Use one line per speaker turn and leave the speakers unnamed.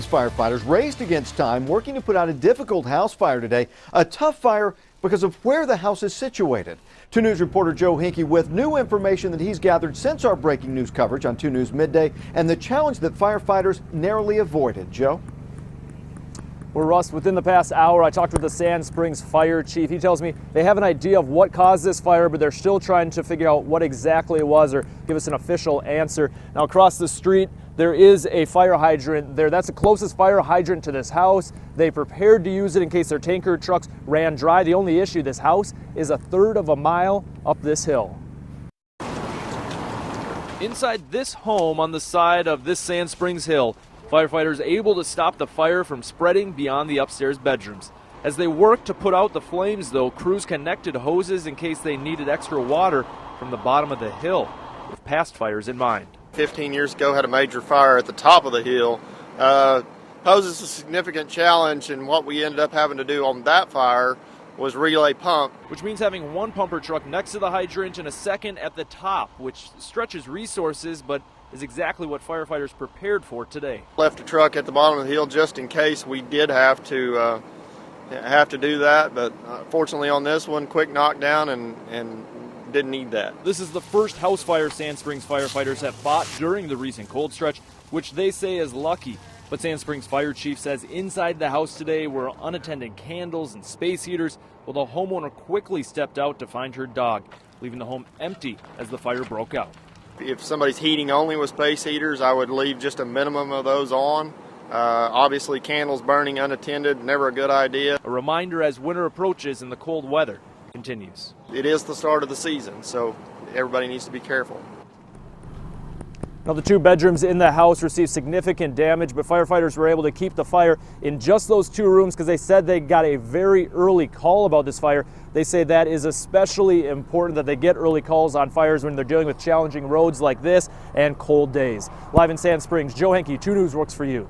Springs firefighters raced against time, working to put out a difficult house fire today. A tough fire because of where the house is situated. 2 News reporter Joe Hinkie with new information that he's gathered since our breaking news coverage on 2 News Midday and the challenge that firefighters narrowly avoided. Joe?
Well, Russ, within the past hour, I talked with the Sand Springs fire chief. He tells me they have an idea of what caused this fire, but they're still trying to figure out what exactly it was or give us an official answer. Now, across the street, there is a fire hydrant there. That's the closest fire hydrant to this house. They prepared to use it in case their tanker trucks ran dry. The only issue, this house is a third of a mile up this hill. Inside this home on the side of this Sand Springs hill, firefighters able to stop the fire from spreading beyond the upstairs bedrooms. As they work to put out the flames, though, crews connected hoses in case they needed extra water from the bottom of the hill, with past fires in mind.
15 years ago, had a major fire at the top of the hill. Poses a significant challenge, and what we ended up having to do on that fire was relay pump.
Which means having one pumper truck next to the hydrant and a second at the top, which stretches resources, but is exactly what firefighters prepared for today.
Left a truck at the bottom of the hill just in case we did have to do that, but fortunately on this one, quick knockdown and didn't need that.
This is the first house fire Sand Springs firefighters have fought during the recent cold stretch, which they say is lucky. But Sand Springs fire chief says inside the house today were unattended candles and space heaters, while the homeowner quickly stepped out to find her dog, leaving the home empty as the fire broke out.
If somebody's heating only with space heaters, I would leave just a minimum of those on. Obviously, candles burning unattended, never a good idea.
A reminder as winter approaches and the cold weather continues.
It is the start of the season, so everybody needs to be careful.
Now, the 2 bedrooms in the house received significant damage, but firefighters were able to keep the fire in just those 2 rooms because they said they got a very early call about this fire. They say that is especially important, that they get early calls on fires when they're dealing with challenging roads like this and cold days. Live in Sand Springs, Joe Hinkie, 2 News works for you.